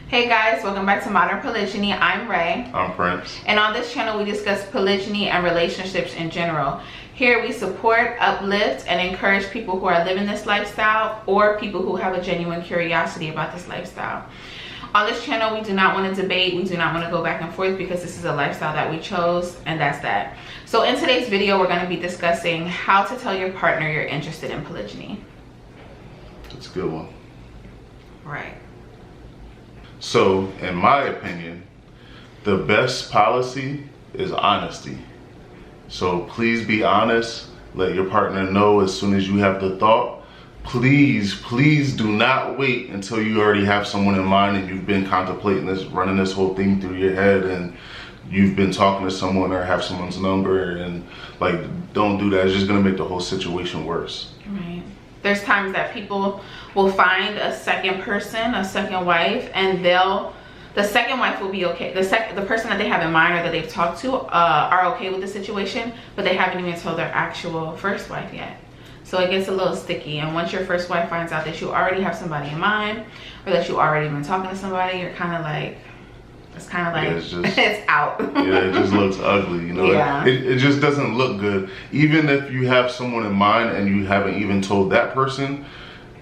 Hey guys, welcome back to Modern Polygyny. I'm Ray. I'm Prince. And on this channel we discuss polygyny and relationships in general. Here we support, uplift, and encourage people who are living this lifestyle or people who have a genuine curiosity about this lifestyle. On this channel we do not want to debate, we do not want to go back and forth because this is a lifestyle that we chose, and that's that. So in today's video we're going to be discussing how to tell your partner you're interested in polygyny. That's a good one. Right. So, in my opinion, the best policy is honesty. So please be honest. Let your partner know as soon as you have the thought. Please do not wait until you already have someone in mind and you've been contemplating this, running this whole thing through your head, and you've been talking to someone or have someone's number, and like, don't do that. It's just gonna make the whole situation worse. Right. There's times that people will find a second person, a second wife, and the second wife will be okay. The person that they have in mind or that they've talked to are okay with the situation, but they haven't even told their actual first wife yet. So it gets a little sticky, and once your first wife finds out that you already have somebody in mind or that you already been talking to somebody, you're kind of like, it's kind of like, yeah, it's, just, it's out. Yeah, it just looks ugly, you know? Yeah. It just doesn't look good. Even if you have someone in mind and you haven't even told that person,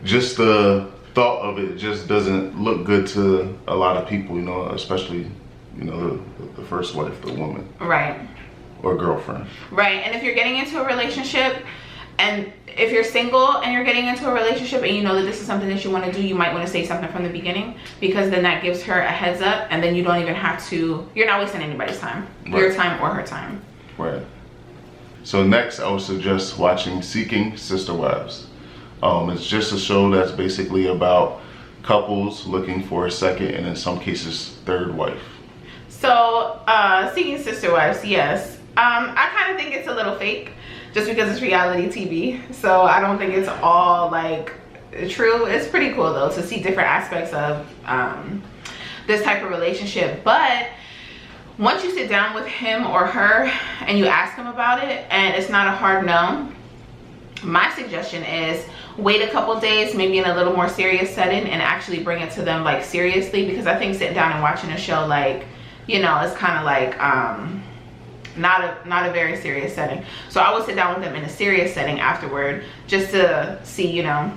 just the thought of it just doesn't look good to a lot of people, you know, especially, you know, the first wife, the woman. Right. Or girlfriend. Right, and if you're getting into a relationship, and if you're single and you're getting into a relationship and you know that this is something that you want to do, you might want to say something from the beginning, because then that gives her a heads up, and then you don't even have to, you're not wasting anybody's time, right. Your time or her time. Right. So next I would suggest watching Seeking Sister Wives. It's just a show that's basically about couples looking for a second and in some cases third wife. So Seeking Sister Wives, yes. I kind of think it's a little fake just because it's reality TV. So I don't think it's all like true. It's pretty cool though to see different aspects of this type of relationship. But once you sit down with him or her and you ask him about it and it's not a hard no, my suggestion is wait a couple days, maybe in a little more serious setting, and actually bring it to them like seriously, because I think sitting down and watching a show, like, you know, it's kind of like not a very serious setting. So I would sit down with them in a serious setting afterward just to see, you know,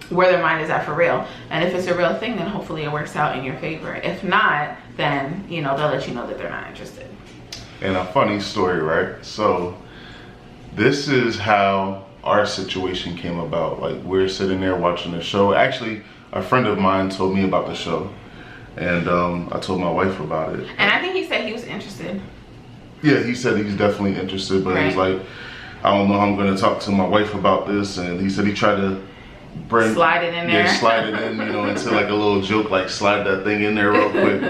where their mind is at for real. And if it's a real thing, then hopefully it works out in your favor. If not, then, you know, they'll let you know that they're not interested. And a funny story, right? So this is how our situation came about. Like, we're sitting there watching the show. Actually, a friend of mine told me about the show, and I told my wife about it. And I think he said he was interested. Yeah, he said he's definitely interested, but right. He's like, I don't know how I'm going to talk to my wife about this. And he said he tried to slide it in there. Yeah, slide it in, you know, into like a little joke, like slide that thing in there real quick.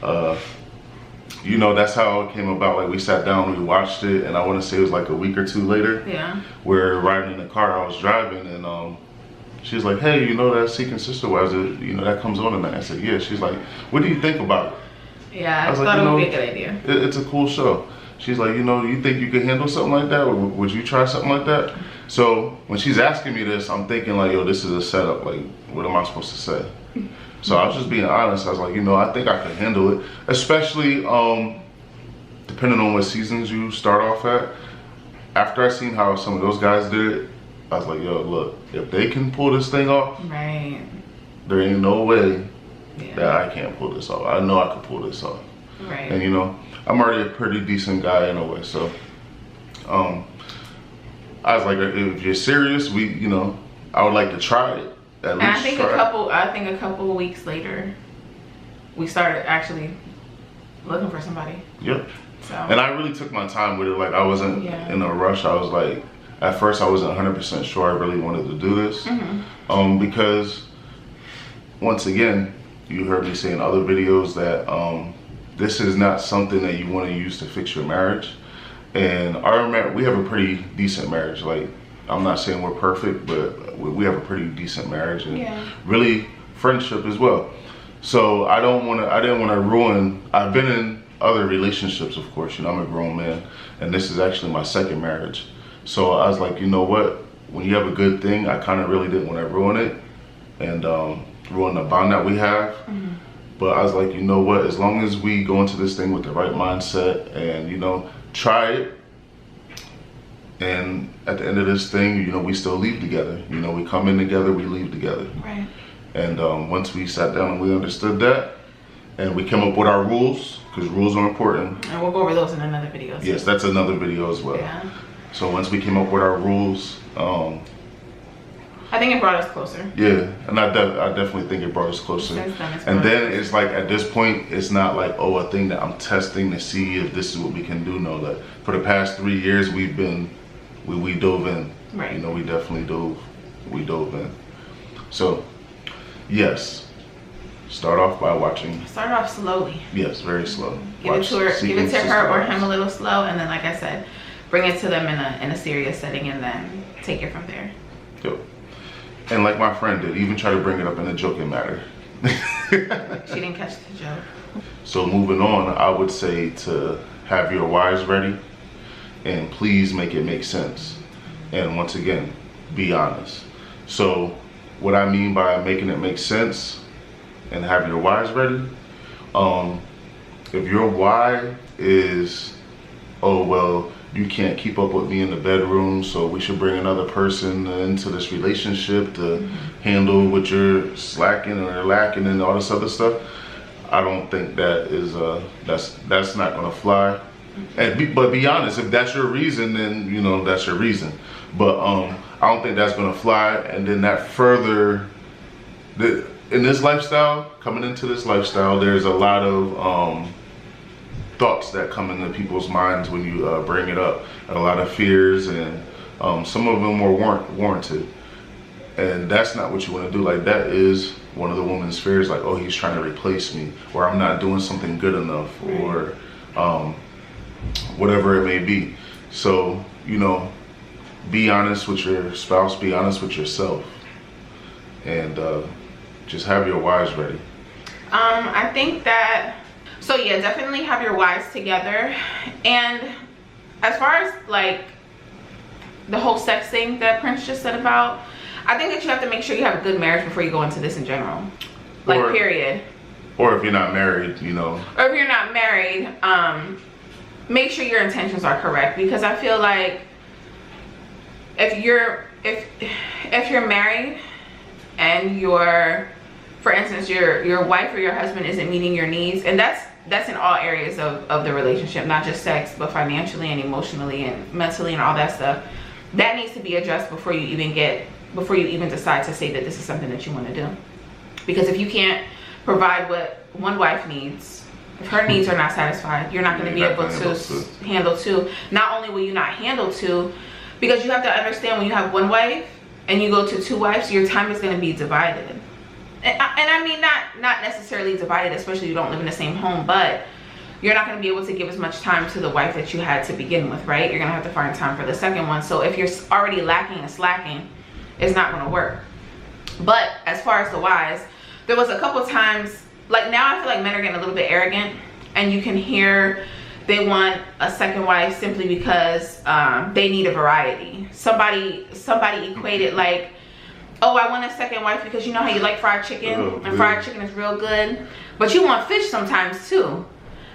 But you know, that's how it came about. Like, we sat down, we watched it, and I want to say it was like a week or two later. Yeah. We're riding in the car, I was driving, and she was like, hey, you know that Seeking Sister Wives, you know, that comes on tonight. I said, yeah. She's like, what do you think about it? Yeah, I thought it would be a good idea. It's a cool show. She's like, you know, you think you could handle something like that? Or would you try something like that? So when she's asking me this, I'm thinking like, yo, this is a setup. Like, what am I supposed to say? So I was just being honest. I was like, you know, I think I could handle it. Especially depending on what seasons you start off at. After I seen how some of those guys did it, I was like, yo, look, if they can pull this thing off, right, there ain't no way that I can't pull this off. I know I could pull this off. Right. And you know, I'm already a pretty decent guy in a way, so I was like, if you're serious, you know, I would like to try it. At least I think a couple weeks later, we started actually looking for somebody. Yep. So. And I really took my time with it. Like, I wasn't in a rush. I was like, at first I wasn't 100% sure I really wanted to do this, because once again, you heard me say in other videos that this is not something that you want to use to fix your marriage. And we have a pretty decent marriage. Like, I'm not saying we're perfect, but we have a pretty decent marriage, and really friendship as well. So I didn't want to ruin. I've been in other relationships, of course, you know, I'm a grown man, and this is actually my second marriage. So I was like, you know what, when you have a good thing, I kind of really didn't want to ruin it and ruin the bond that we have. But I was like, you know what? As long as we go into this thing with the right mindset and, you know, try it. And at the end of this thing, you know, we still leave together. You know, we come in together, we leave together. Right. And once we sat down and we understood that, and we came up with our rules, because rules are important. And we'll go over those in another video. Yes, that's another video as well. Yeah. So once we came up with our rules, I think it brought us closer. Yeah, and I definitely think it brought us closer. And then it's like, at this point, it's not like, oh, a thing that I'm testing to see if this is what we can do. No, that for the past 3 years, we dove in. Right. You know, we definitely dove in. So, yes, start off by watching. Start off slowly. Yes, very slow. Give it to her or him a little slow, and then, like I said, bring it to them in a serious setting, and then take it from there. Yep. And like my friend did, even try to bring it up in a joking matter. She didn't catch the joke. So moving on, I would say to have your whys ready, and please make it make sense. And once again, be honest. So what I mean by making it make sense and have your whys ready, if your why is, oh, well, you can't keep up with me in the bedroom, so we should bring another person into this relationship to handle what you're slacking or lacking and all this other stuff, I don't think that is that's not gonna fly. But be honest, if that's your reason, then you know that's your reason. But I don't think that's gonna fly. And then that further, in this lifestyle, coming into this lifestyle, there's a lot of thoughts that come into people's minds when you bring it up, and a lot of fears, and some of them were warranted. And that's not what you want to do. Like, that is one of the woman's fears, like, oh, he's trying to replace me, or I'm not doing something good enough, or whatever it may be. So, you know, be honest with your spouse, be honest with yourself, and just have your whys ready. I think that, so yeah, definitely have your whys together. And as far as like the whole sex thing that Prince just said about, I think that you have to make sure you have a good marriage before you go into this in general. Like, period. Or if you're not married, you know. Or if you're not married, make sure your intentions are correct. Because I feel like if you're married and for instance, your wife or your husband isn't meeting your needs, and that's in all areas of the relationship, not just sex, but financially and emotionally and mentally and all that stuff, that needs to be addressed before you even decide to say that this is something that you want to do. Because if you can't provide what one wife needs, if her needs are not satisfied, you're not going to be able to handle two. Not only will you not handle two, because you have to understand, when you have one wife and you go to two wives, your time is going to be divided. And I mean, not necessarily divided, especially if you don't live in the same home, but you're not going to be able to give as much time to the wife that you had to begin with, right? You're going to have to find time for the second one. So if you're already lacking and slacking, it's not going to work. But as far as the whys, there was a couple times, like, now I feel like men are getting a little bit arrogant, and you can hear they want a second wife simply because they need a variety. Somebody equated, like, oh, I want a second wife because you know how you like fried chicken, and fried chicken is real good, but you want fish sometimes too.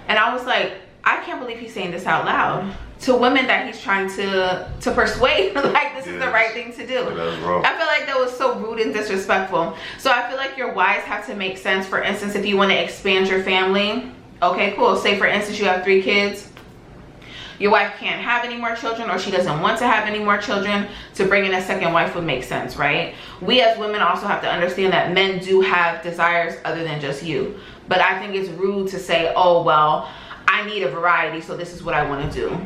And I was like, I can't believe he's saying this out loud to women that he's trying to persuade, like, this is the right thing to do. I feel like that was so rude and disrespectful. So I feel like your whys have to make sense. For instance, if you want to expand your family, okay, cool. Say for instance you have 3 kids. Your wife can't have any more children, or she doesn't want to have any more children, to bring in a second wife would make sense, right? We as women also have to understand that men do have desires other than just you. But I think it's rude to say, oh, well, I need a variety, so this is what I want to do.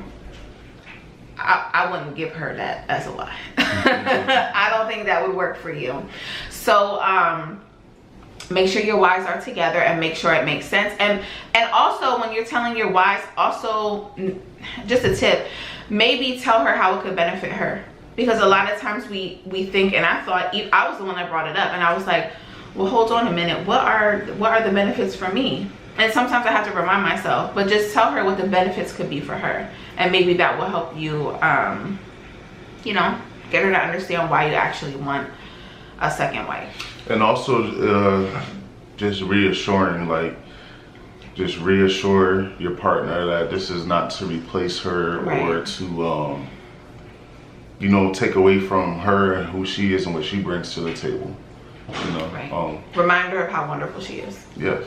I wouldn't give her that as a lie. I don't think that would work for you. So make sure your whys are together, and make sure it makes sense. And also, when you're telling your whys, also, just a tip, maybe tell her how it could benefit her. Because a lot of times we think, and I thought, I was the one that brought it up, and I was like, well, hold on a minute, what are the benefits for me? And sometimes I have to remind myself, but just tell her what the benefits could be for her, and maybe that will help you, you know, get her to understand why you actually want a second wife. And also, just reassuring, like, just reassure your partner that this is not to replace her or to, you know, take away from her and who she is and what she brings to the table. You know, remind her of how wonderful she is. Yes.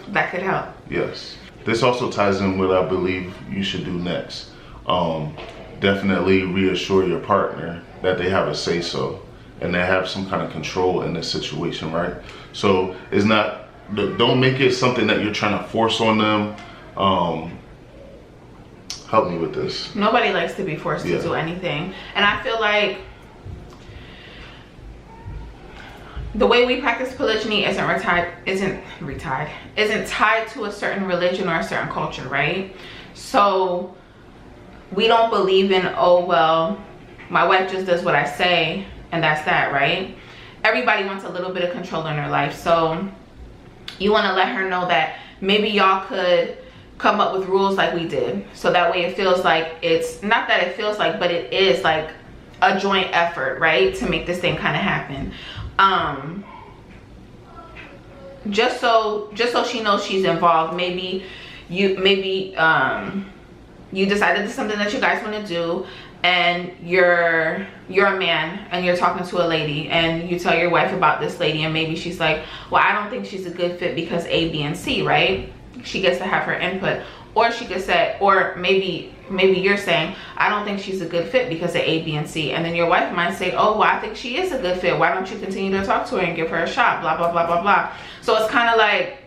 That could help. Yes. This also ties in what I believe you should do next. Definitely reassure your partner that they have a say-so and they have some kind of control in this situation, right? So it's not, don't make it something that you're trying to force on them. Help me with this. Nobody likes to be forced to do anything. And I feel like the way we practice polygyny isn't tied to a certain religion or a certain culture, right? So we don't believe in, oh, well, my wife just does what I say and that's that, right? Everybody wants a little bit of control in their life. So you want to let her know that maybe y'all could come up with rules like we did. So that way it feels like it's, not that it feels like, but it is like a joint effort, right? To make this thing kind of happen. Just so she knows she's involved. Maybe you decided it's something that you guys want to do, and you're a man and you're talking to a lady and you tell your wife about this lady, and maybe she's like, well, I don't think she's a good fit because A, B, and C, right? She gets to have her input. Or she could say, or maybe you're saying, I don't think she's a good fit because of A, B, and C. And then your wife might say, oh, well, I think she is a good fit. Why don't you continue to talk to her and give her a shot? Blah, blah, blah, blah, blah. So it's kind of like,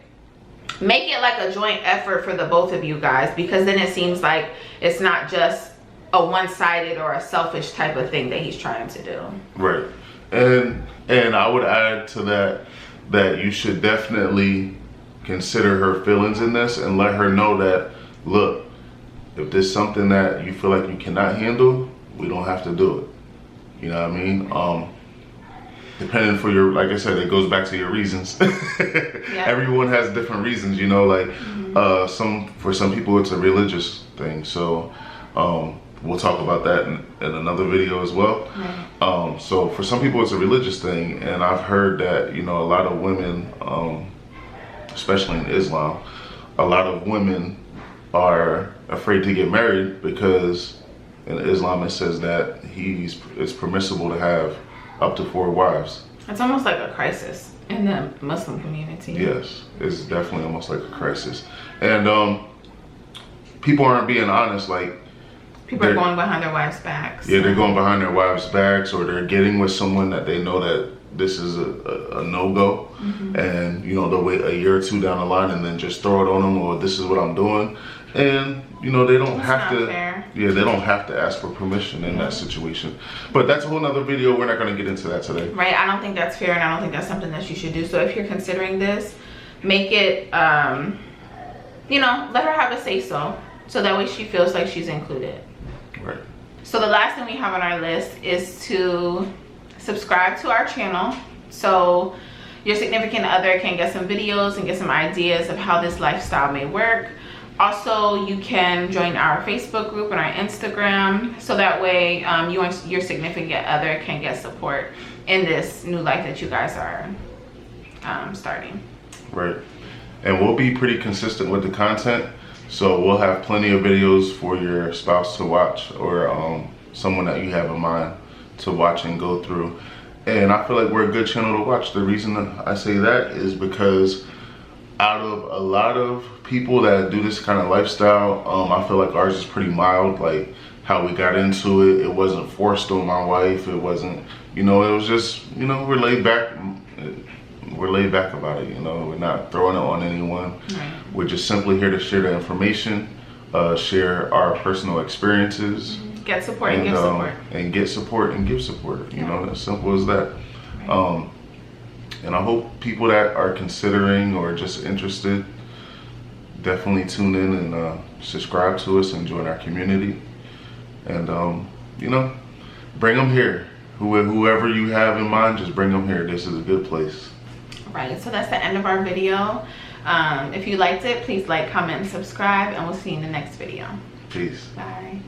make it like a joint effort for the both of you guys, because then it seems like it's not just a one-sided or a selfish type of thing that he's trying to do. Right. And I would add to that you should definitely consider her feelings in this and let her know that, look, if there's something that you feel like you cannot handle, we don't have to do it. You know what I mean? Depending for your, like I said, it goes back to your reasons. Yeah. Everyone has different reasons, you know, like for some people it's a religious thing. So we'll talk about that in another video as well. Right. So for some people it's a religious thing, and I've heard that, you know, a lot of women, especially in Islam, a lot of women are afraid to get married because in Islam it says that it's permissible to have up to 4 wives. It's almost like a crisis in the Muslim community. Yes, it's definitely almost like a crisis. And people aren't being honest, like, people are going behind their wives' backs. Yeah, they're going behind their wives' backs, or they're getting with someone that they know that this is a no-go. And, you know, they'll wait a year or 2 down the line and then just throw it on them, or this is what I'm doing. And, you know, they don't have to, they don't have to ask for permission in that situation. But that's a whole nother video. We're not going to get into that today. Right. I don't think that's fair, and I don't think that's something that you should do. So if you're considering this, make it, you know, let her have a say-so that way she feels like she's included. Right. So the last thing we have on our list is to subscribe to our channel, so your significant other can get some videos and get some ideas of how this lifestyle may work. Also, you can join our Facebook group and our Instagram, so that way you and your significant other can get support in this new life that you guys are starting. Right. And we'll be pretty consistent with the content, so we'll have plenty of videos for your spouse to watch, or someone that you have in mind to watch and go through. And I feel like we're a good channel to watch. The reason I say that is because out of a lot of people that do this kind of lifestyle, I feel like ours is pretty mild. Like how we got into it, it wasn't forced on my wife. It wasn't, you know, it was just, you know, we're laid back. We're laid back about it, you know. We're not throwing it on anyone. Right. We're just simply here to share the information, share our personal experiences. Get support and give support. And get support and give support. You know, as simple as that. Right. And I hope people that are considering or just interested definitely tune in and subscribe to us and join our community. And, you know, bring them here. Whoever you have in mind, just bring them here. This is a good place. Right, so that's the end of our video. If you liked it, please like, comment, and subscribe, and we'll see you in the next video. Peace. Bye.